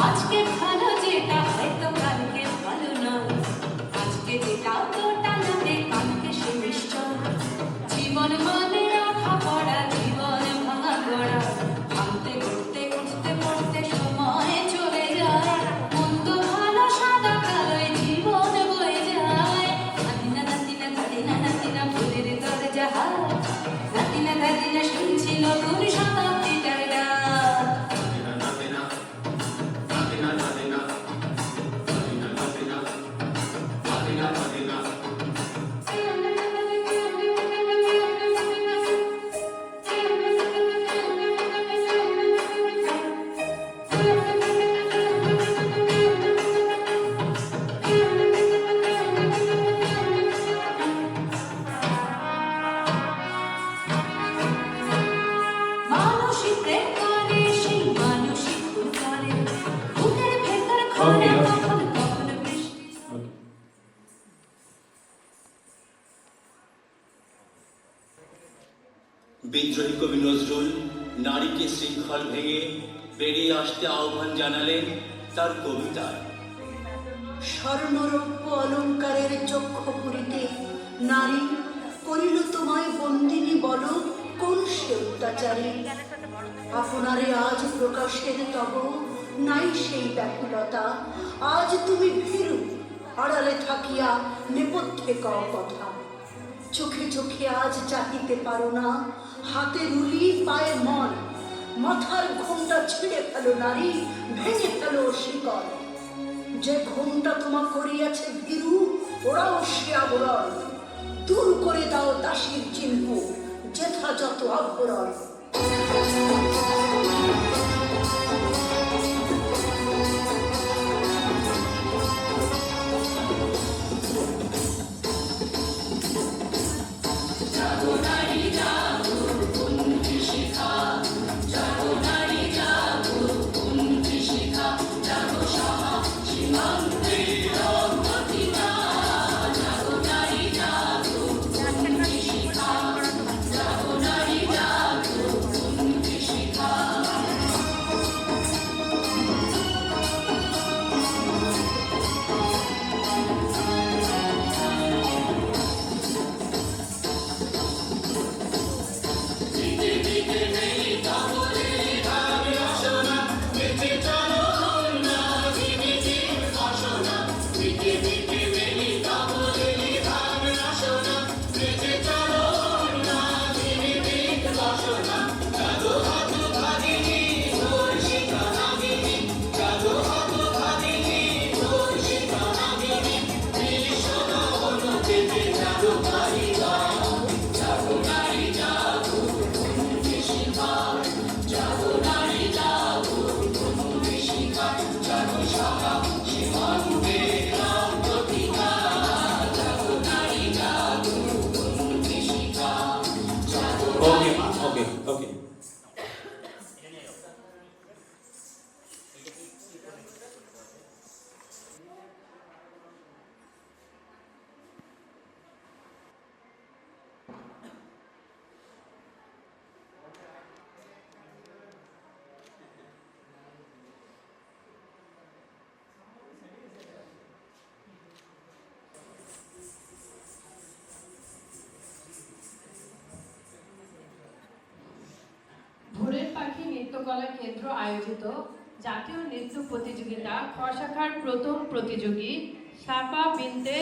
আজকে ভালো যেটা হয়তো কালকে ভালো নয়, আজকে যেটা তোটা নাতে কালকে সে মিষ্ট। জীবন মানে রাখা পড়া, জীবন ভাঙা গড়া, ভাঙতে ঘুরতে উঠতে পড়তে সময় চলে যায়। মন্দ ভালো সাদা কালোয় জীবন বয়ে যায়। নাতিনা নাতিনা নাতিনা নাতিনা ফুলের দরজা হাত, নাতিনা নাতিনা শুনছি নতুন শতাব্দীটার ডাক। মানসিক প্রেম করে সেই মানসিক ভুল করে, বুকের ভেতর খোলে কখন কখন বৃষ্টি। বিদ্রোহী কবি নজরুল নারীকে শৃঙ্খল ভেঙে বেরিয়ে আসতে আহ্বান জানালেন তার কবিতায়। স্বর্ণরৌপ্য অলঙ্কারের চক্ষু পুরিতে নারী করিল তোমায় বন্দিনী, বলো কোন সে অত্যাচারী। আপনারে আজ প্রকাশের তব নাই সেই ব্যাকুলতা, আজ তুমি ভীরু আড়ালে থাকিয়া নেপথ্যে কও কথা। চোখে চোখে আজ চাহিতে পারো না, হাতে রুলি পায়ে মন, মাথার ঘোমটা ছিঁড়ে ফেলো নারী, ভেঙে ফেলো শিকল। যে ঘোমটা তোমা করিয়াছে ভীরু, ওরাও সে আবরণ, দূর করে দাও দাসীর চিহ্ন, যথাযথ আবরণ। Okay. ভোরের পাখি নৃত্যকলা কেন্দ্র আয়োজিত জাতীয় নৃত্য প্রতিযোগিতা খ শাখার প্রথম প্রতিযোগী সাফা বিনতে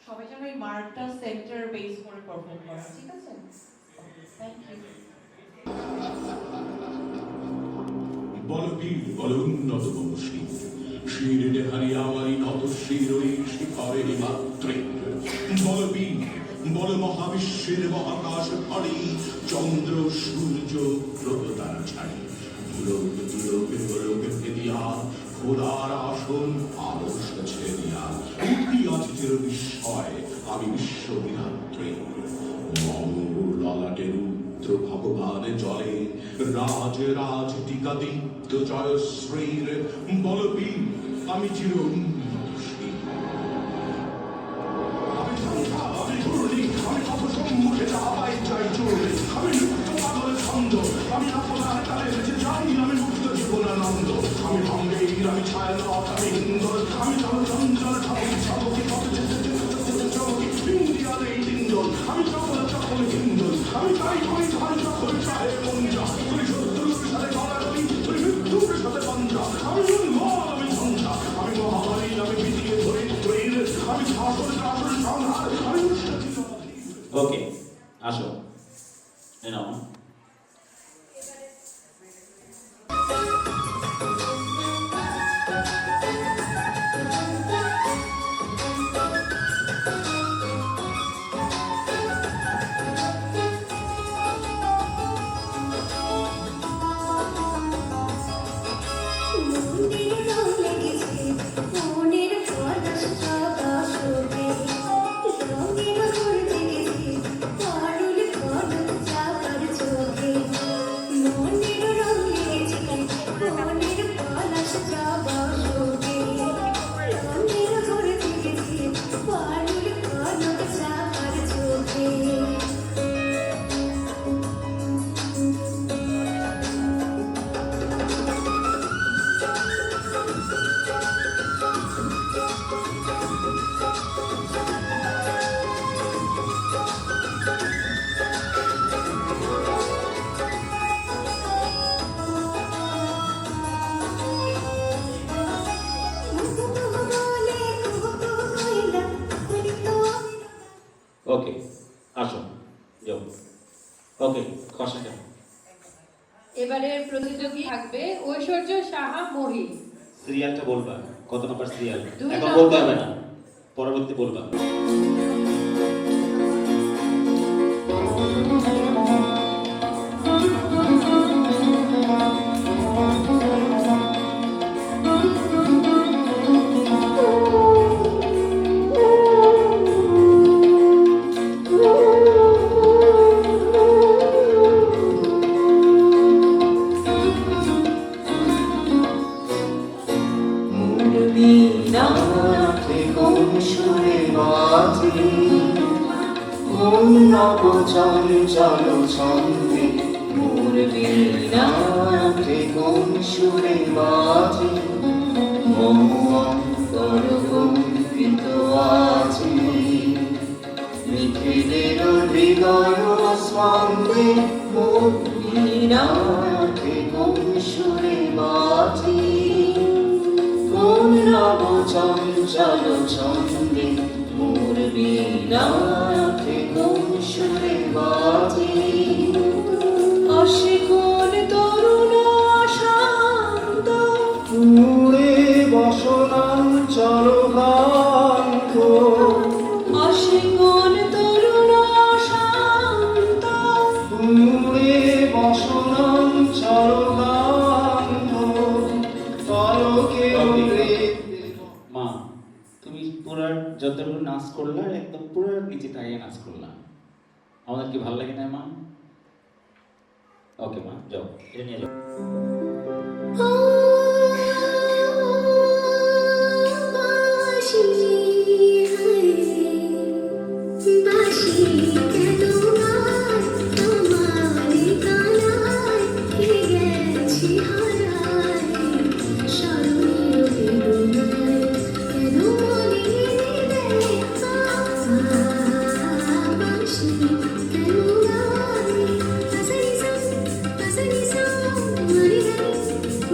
সবাই যেন এই মার্কটা সেন্টার বেস করে পারফর্ম করে, ঠিক আছে? Thank you. বলবীর বল উন্নত বংশী, শিরনে হারিয়া আমারি নত শিরই শিখরে মাত্রে বল বীর বল মহাবিশ্বের মহাকাশ ফাড়ি চন্দ্র সূর্য গ্রহ তারা ছাড়ি দুলোকে ফেদিয়া খোদার আসন আদর্শ ছেড়িয়া উঠি আজ চির বিস্ময় আমি বিশ্ববিধাত্রী ললাটে রুদ্র ভগবান জলে রাজ রাজ টিকা দীপ্ত জয়শ্রীর বলবীর আমি চির উন্নতশীল আমি ঘূর্ণি আমি কত সম্মুখে যাবাই চাই চলে আমি মুক্ত পাগল ছন্দ আমি আপনার কালে বেঁচে যাই আমি মুক্ত জীবনানন্দ আমি ভঙ্গের আমি ছায়ানট আমি ইন্দর আমি চঞ্চল ঠাকুর চমকি কত চমকি ইন্ডিয়ার এই ইন্দর আমি চপল চপল হিন্দর আমি চাই করি ধান চপল চাহে মঞ্জা তুই শত্রুর সাথে গলাগলি তুই মৃত্যুর সাথে পঞ্জা আমি উন্মল আমি ঝঞ্ঝা আমি মহামারী আমি বিধিয়ে ধরে আমি শাসন শাসন সংহার আমি ওকে আসো এ নাও ওকে আসো যাও ওকে খসা এবারের প্রতিযোগী থাকবে ঐশ্বর্য সাহা মহি। সিরিয়ালটা বলবা কত নম্বর সিরিয়াল 2 এখন নম্বর। বলতে হবে না পরবর্তী বলবা চঞ্চল ছন্দে মোর বীণাতে কোন সুরে বাজে মম অন্তর কম্পিত আছে নিখিলের হৃদয় স্পন্দে মোর বীণাতে কোন সুরে বাজে কোন নব চঞ্চল ছন্দে মোর বীণাতে কোন সুরে বাজে আশিকুন তরুণ শান্ত উড়ে বসনাঞ্চল গান্ধ আশিকুন তরুণ শান্ত উড়ে বসনাঞ্চল গান্ধ পলকে উড়ে মা তুমি পুরো যতটুকু নাচ করলা একদম পুরো নিচে তাকিয়ে নাচ করলা আমাদের কি ভালো লাগে না মা ওকে মা যাও এটা নিয়ে যাও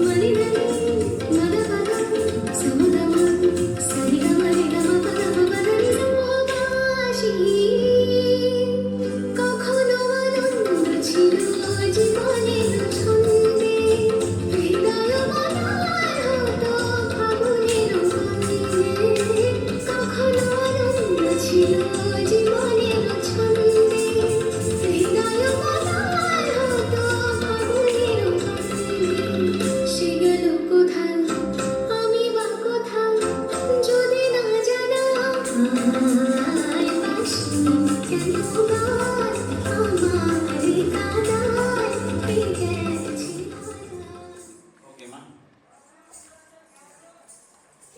Money,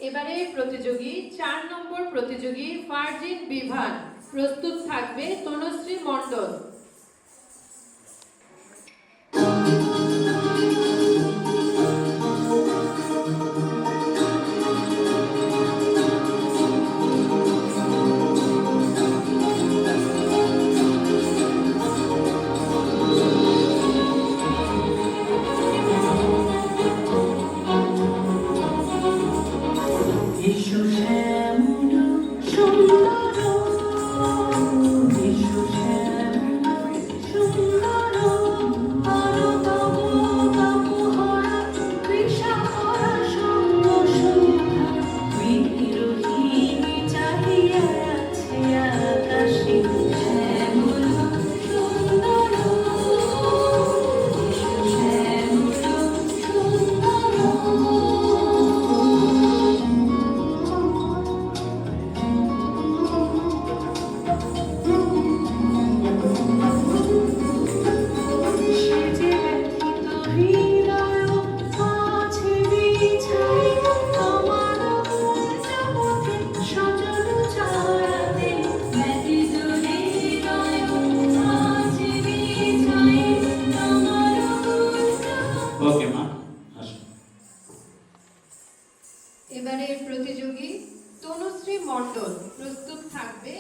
এবারে প্রতিযোগী 4 নম্বর প্রতিযোগী ফারজিন বিভান, প্রস্তুত থাকবে তনুশ্রী মণ্ডল। ওকে মা, আসো। এবারে প্রতিযোগী তনুশ্রী মণ্ডল, প্রস্তুত থাকবে